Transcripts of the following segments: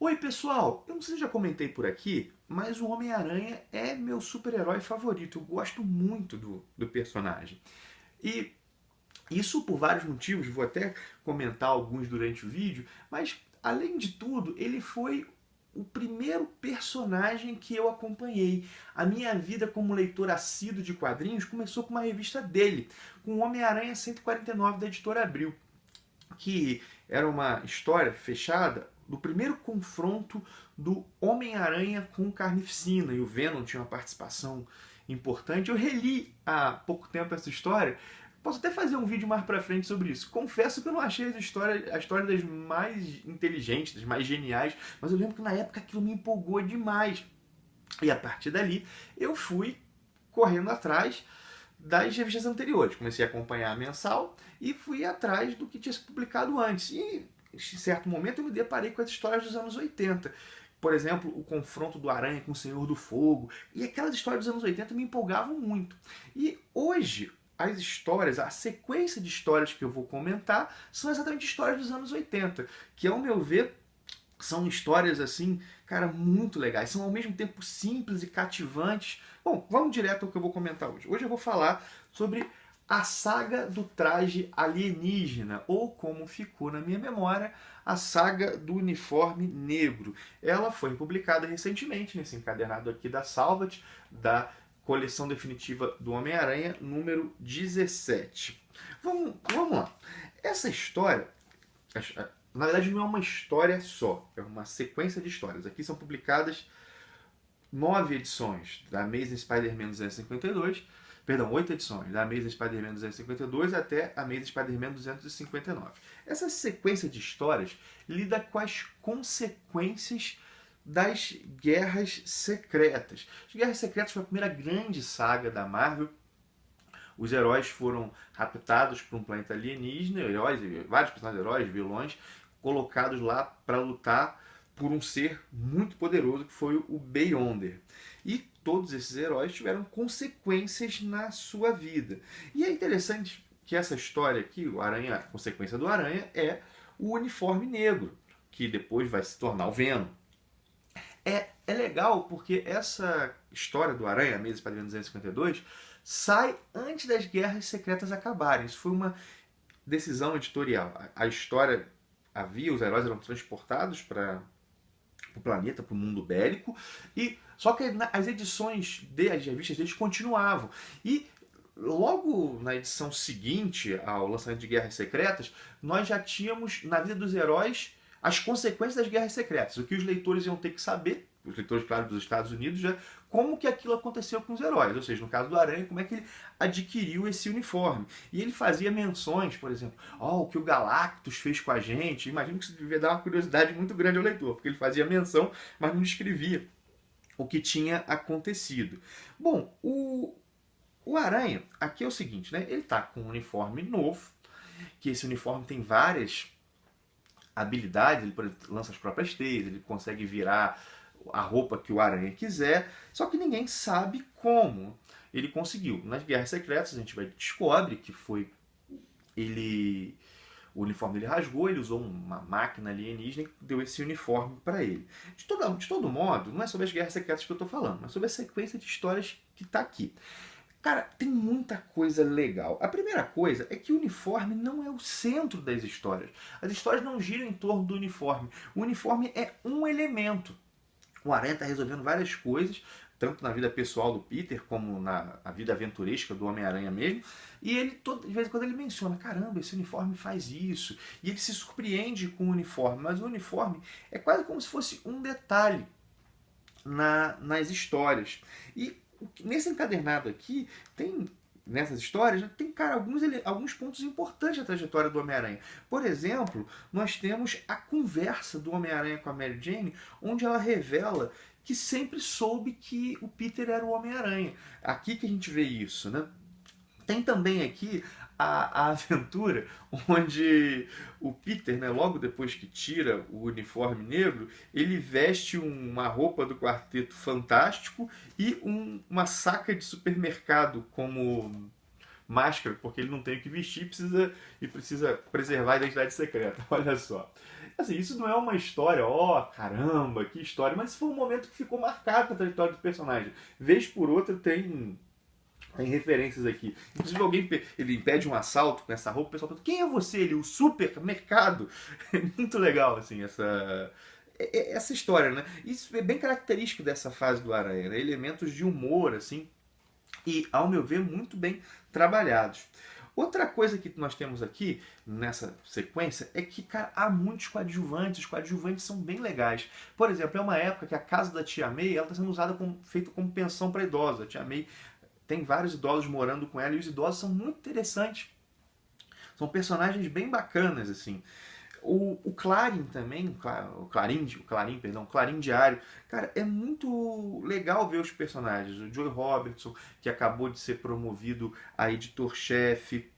Oi pessoal, eu não sei se já comentei por aqui, mas o Homem-Aranha é meu super-herói favorito. Eu gosto muito do personagem. E isso por vários motivos, vou até comentar alguns durante o vídeo, mas além de tudo, ele foi o primeiro personagem que eu acompanhei. A minha vida como leitor assíduo de quadrinhos começou com uma revista dele, com o Homem-Aranha 149 da editora Abril, que era uma história fechada do primeiro confronto do Homem-Aranha com o Carnificina, e o Venom tinha uma participação importante. Eu reli há pouco tempo essa história, posso até fazer um vídeo mais pra frente sobre isso. Confesso que eu não achei a história das mais inteligentes, das mais geniais, mas eu lembro que na época aquilo me empolgou demais. E a partir dali eu fui correndo atrás das revistas anteriores. Comecei a acompanhar a mensal e fui atrás do que tinha sido publicado antes. E em certo momento eu me deparei com as histórias dos anos 80. Por exemplo, o confronto do Aranha com o Senhor do Fogo. E aquelas histórias dos anos 80 me empolgavam muito. E hoje, as histórias, a sequência de histórias que eu vou comentar são exatamente histórias dos anos 80, que ao meu ver são histórias assim, cara, muito legais. São ao mesmo tempo simples e cativantes. Bom, vamos direto ao que eu vou comentar hoje. Hoje eu vou falar sobre a saga do traje alienígena, ou como ficou na minha memória, a saga do uniforme negro. Ela foi publicada recentemente nesse encadernado aqui da Salvat, da coleção definitiva do Homem-Aranha, número 17. Vamos lá. Essa história, na verdade, não é uma história só, é uma sequência de histórias. Aqui são publicadas 9 edições da Amazing Spider-Man 252, perdão, 8 edições da Amazing Spider-Man 252 até a Amazing Spider-Man 259. Essa sequência de histórias lida com as consequências das Guerras Secretas. As Guerras Secretas foi a primeira grande saga da Marvel. Os heróis foram raptados por um planeta alienígena, vários personagens heróis, vilões, colocados lá para lutar por um ser muito poderoso que foi o Beyonder. E todos esses heróis tiveram consequências na sua vida. E é interessante que essa história aqui, o Aranha, a consequência do Aranha é o uniforme negro, que depois vai se tornar o Venom. É legal porque essa história do Aranha, Amazing Spider-Man 252, sai antes das Guerras Secretas acabarem. Isso foi uma decisão editorial. A história havia, os heróis eram transportados para o planeta, para o mundo bélico, e só que as edições as revistas deles continuavam. E logo na edição seguinte ao lançamento de Guerras Secretas, nós já tínhamos na vida dos heróis as consequências das Guerras Secretas, o que os leitores iam ter que saber, os leitores, claro, dos Estados Unidos, já como que aquilo aconteceu com os heróis, ou seja, no caso do Aranha, como é que ele adquiriu esse uniforme. E ele fazia menções, por exemplo, o que o Galactus fez com a gente. Imagino que isso devia dar uma curiosidade muito grande ao leitor, porque ele fazia menção, mas não descrevia o que tinha acontecido. Bom, o Aranha, aqui é o seguinte, né? Ele está com um uniforme novo, que esse uniforme tem várias habilidades, ele lança as próprias teias, ele consegue virar a roupa que o Aranha quiser, só que ninguém sabe como ele conseguiu. Nas Guerras Secretas a gente descobre que foi o uniforme dele rasgou, ele usou uma máquina alienígena que deu esse uniforme para ele. De todo modo, não é sobre as Guerras Secretas que eu estou falando, mas sobre a sequência de histórias que está aqui. Cara, tem muita coisa legal. A primeira coisa é que o uniforme não é o centro das histórias. As histórias não giram em torno do uniforme. O uniforme é um elemento. O Aranha está resolvendo várias coisas, tanto na vida pessoal do Peter, como na vida aventuresca do Homem-Aranha mesmo. E ele, de vez em quando, ele menciona, caramba, esse uniforme faz isso. E ele se surpreende com o uniforme. Mas o uniforme é quase como se fosse um detalhe nas histórias. E nesse encadernado aqui, nessas histórias, tem, cara, alguns pontos importantes da trajetória do Homem-Aranha. Por exemplo, nós temos a conversa do Homem-Aranha com a Mary Jane, onde ela revela que sempre soube que o Peter era o Homem-Aranha. Aqui que a gente vê isso, né? Tem também aqui a aventura onde o Peter, né, logo depois que tira o uniforme negro, ele veste uma roupa do Quarteto Fantástico e uma saca de supermercado como máscara, porque ele não tem o que vestir e precisa preservar a identidade secreta. Olha só. Assim, isso não é uma história, ó, caramba, que história, mas foi um momento que ficou marcado na trajetória do personagem. Vez por outra tem referências aqui. Inclusive alguém ele impede um assalto com essa roupa, o pessoal pergunta, quem é você? Ele, o supermercado. É muito legal, assim, essa história, né? Isso é bem característico dessa fase do Aranha, né? Elementos de humor, assim, e, ao meu ver, muito bem trabalhados. Outra coisa que nós temos aqui nessa sequência é que, cara, há muitos coadjuvantes, os coadjuvantes são bem legais. Por exemplo, é uma época que a casa da Tia May está sendo usada feita como pensão para idosos. A Tia May tem vários idosos morando com ela e os idosos são muito interessantes. São personagens bem bacanas, assim. O Clarim também, o Clarim Diário, cara, é muito legal ver os personagens. O Joey Robertson, que acabou de ser promovido a editor-chefe,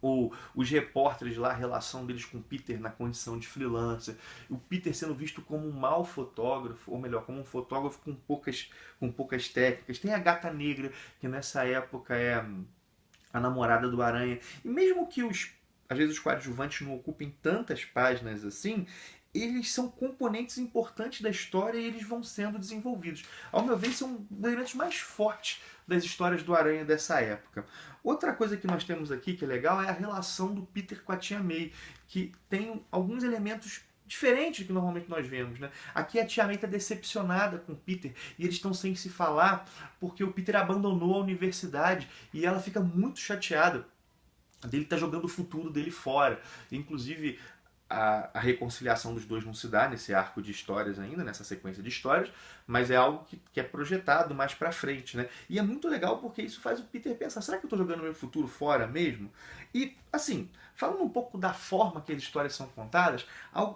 ou os repórteres lá, a relação deles com o Peter na condição de freelancer, o Peter sendo visto como um mau fotógrafo, ou melhor, como um fotógrafo com poucas técnicas. Tem a Gata Negra, que nessa época é a namorada do Aranha. E mesmo que às vezes os coadjuvantes não ocupem tantas páginas assim, eles são componentes importantes da história e eles vão sendo desenvolvidos. Ao meu ver, são os elementos mais fortes das histórias do Aranha dessa época. Outra coisa que nós temos aqui que é legal é a relação do Peter com a Tia May, que tem alguns elementos diferentes do que normalmente nós vemos, né? Aqui a Tia May está decepcionada com o Peter e eles estão sem se falar porque o Peter abandonou a universidade e ela fica muito chateada dele estar jogando o futuro dele fora. Inclusive, a reconciliação dos dois não se dá nesse arco de histórias ainda, nessa sequência de histórias, mas é algo que é projetado mais pra frente, né? E é muito legal porque isso faz o Peter pensar, será que eu tô jogando meu futuro fora mesmo? E, assim, falando um pouco da forma que as histórias são contadas,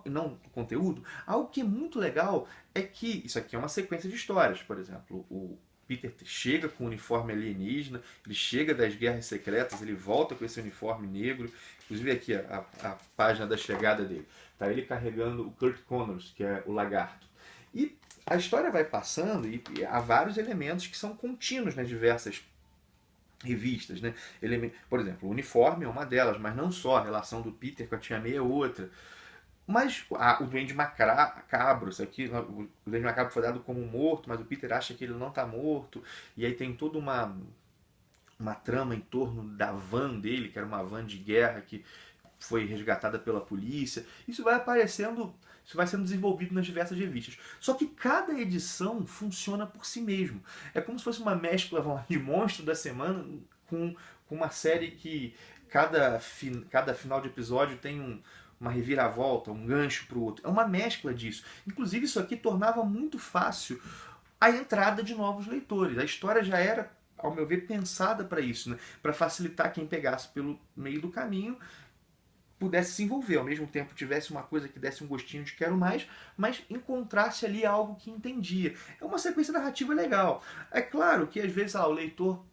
não do conteúdo, algo que é muito legal é que, isso aqui é uma sequência de histórias, por exemplo, o Peter chega com o uniforme alienígena, ele chega das guerras secretas, ele volta com esse uniforme negro. Inclusive aqui a página da chegada dele. Tá ele carregando o Kurt Connors, que é o lagarto. E a história vai passando e há vários elementos que são contínuos nas diversas revistas, né? Por exemplo, o uniforme é uma delas, mas não só. A relação do Peter com a Tia May é outra. Mas o Duende Macabro, isso aqui, o Duende Macabro foi dado como morto, mas o Peter acha que ele não está morto. E aí tem toda uma trama em torno da van dele, que era uma van de guerra que foi resgatada pela polícia. Isso vai aparecendo, isso vai sendo desenvolvido nas diversas revistas. Só que cada edição funciona por si mesmo. É como se fosse uma mescla de monstro da semana com uma série que cada final de episódio tem uma reviravolta, um gancho para o outro. É uma mescla disso. Inclusive, isso aqui tornava muito fácil a entrada de novos leitores. A história já era, ao meu ver, pensada para isso, né? Para facilitar quem pegasse pelo meio do caminho pudesse se envolver, ao mesmo tempo tivesse uma coisa que desse um gostinho de quero mais, mas encontrasse ali algo que entendia. É uma sequência narrativa legal. É claro que às vezes o leitor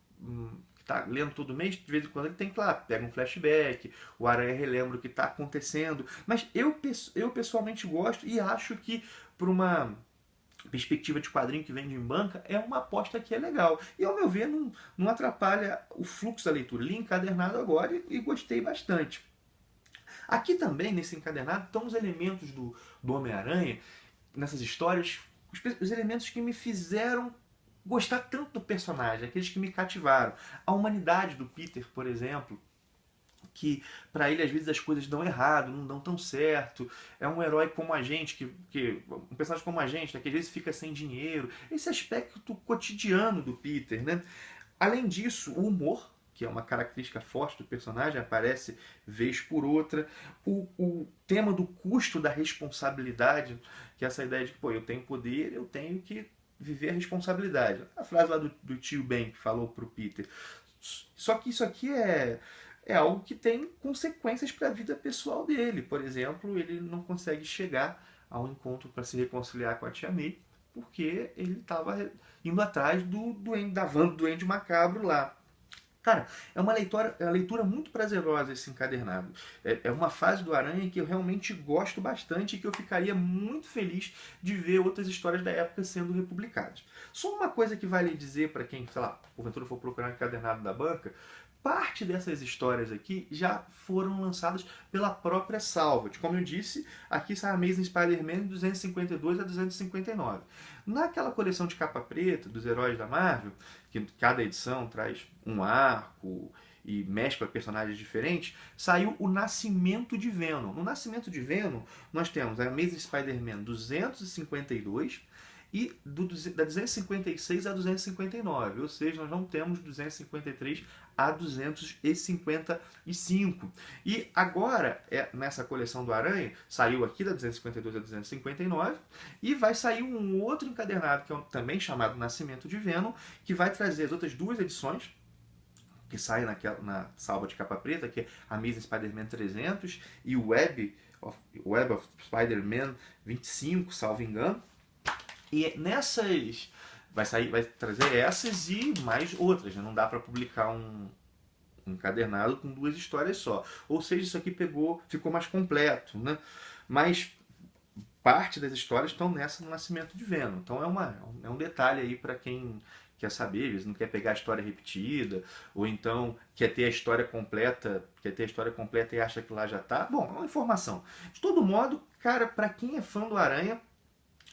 que está lendo todo mês, de vez em quando ele tem que pega um flashback, o Aranha relembra o que está acontecendo, mas eu pessoalmente gosto e acho que para uma perspectiva de quadrinho que vende em banca, é uma aposta que é legal. E ao meu ver, não atrapalha o fluxo da leitura. Li encadernado agora e gostei bastante. Aqui também, nesse encadernado, estão os elementos do Homem-Aranha, nessas histórias, os elementos que me fizeram gostar tanto do personagem, aqueles que me cativaram. A humanidade do Peter, por exemplo, que para ele às vezes as coisas dão errado, não dão tão certo. É um herói como a gente, um personagem como a gente, né, que às vezes fica sem dinheiro. Esse aspecto cotidiano do Peter, né? Além disso, o humor, que é uma característica forte do personagem, aparece vez por outra. O tema do custo da responsabilidade, que é essa ideia de que, pô, eu tenho poder, eu tenho que viver a responsabilidade. A frase lá do tio Ben que falou pro Peter. Só que isso aqui é algo que tem consequências para a vida pessoal dele. Por exemplo, ele não consegue chegar ao encontro para se reconciliar com a Tia May, porque ele estava indo atrás da van do Duende Macabro lá. Cara, é uma leitura muito prazerosa esse encadernado. É uma fase do Aranha que eu realmente gosto bastante e que eu ficaria muito feliz de ver outras histórias da época sendo republicadas. Só uma coisa que vale dizer para quem, sei lá, porventura for procurar um encadernado da banca, Parte dessas histórias aqui já foram lançadas pela própria Salvat. Como eu disse, aqui sai Amazing Spider-Man 252 a 259. Naquela coleção de capa preta dos heróis da Marvel, que cada edição traz um arco e mescla personagens diferentes, saiu o Nascimento de Venom. No Nascimento de Venom, nós temos a Amazing Spider-Man 252 e da 256 a 259, ou seja, nós não temos 253 a 255. E agora, nessa coleção do Aranha, saiu aqui da 252 a 259 e vai sair um outro encadernado, que é também chamado Nascimento de Venom, que vai trazer as outras duas edições, que saem na salva de capa preta, que é Amazing Spider-Man 300 e o Web of Spider-Man 25, salvo engano. E nessas vai trazer essas e mais outras, né? Não dá para publicar um encadernado com duas histórias só. Ou seja, isso aqui ficou mais completo, né? Mas parte das histórias estão nessa no Nascimento de Venom. Então é um detalhe aí para quem quer saber, às vezes não quer pegar a história repetida, ou então quer ter a história completa e acha que lá já tá. Bom, é uma informação. De todo modo, cara, para quem é fã do Aranha,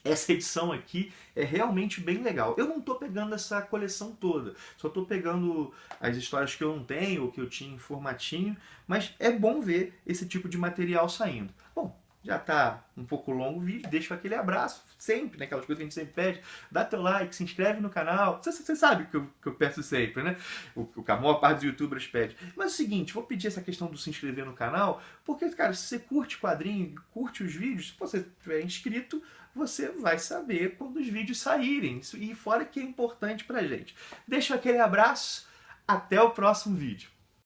essa edição aqui é realmente bem legal. Eu não estou pegando essa coleção toda, só estou pegando as histórias que eu não tenho ou que eu tinha em formatinho, mas é bom ver esse tipo de material saindo. Bom, já está um pouco longo o vídeo, deixo aquele abraço, sempre, né? Aquelas coisas que a gente sempre pede. Dá teu like, se inscreve no canal. Você sabe o que eu peço sempre, né? O que a maior parte dos youtubers pede. Mas é o seguinte, vou pedir essa questão do se inscrever no canal, porque, cara, se você curte quadrinho, curte os vídeos, se você estiver inscrito, você vai saber quando os vídeos saírem. E fora que é importante pra gente. Deixo aquele abraço, até o próximo vídeo.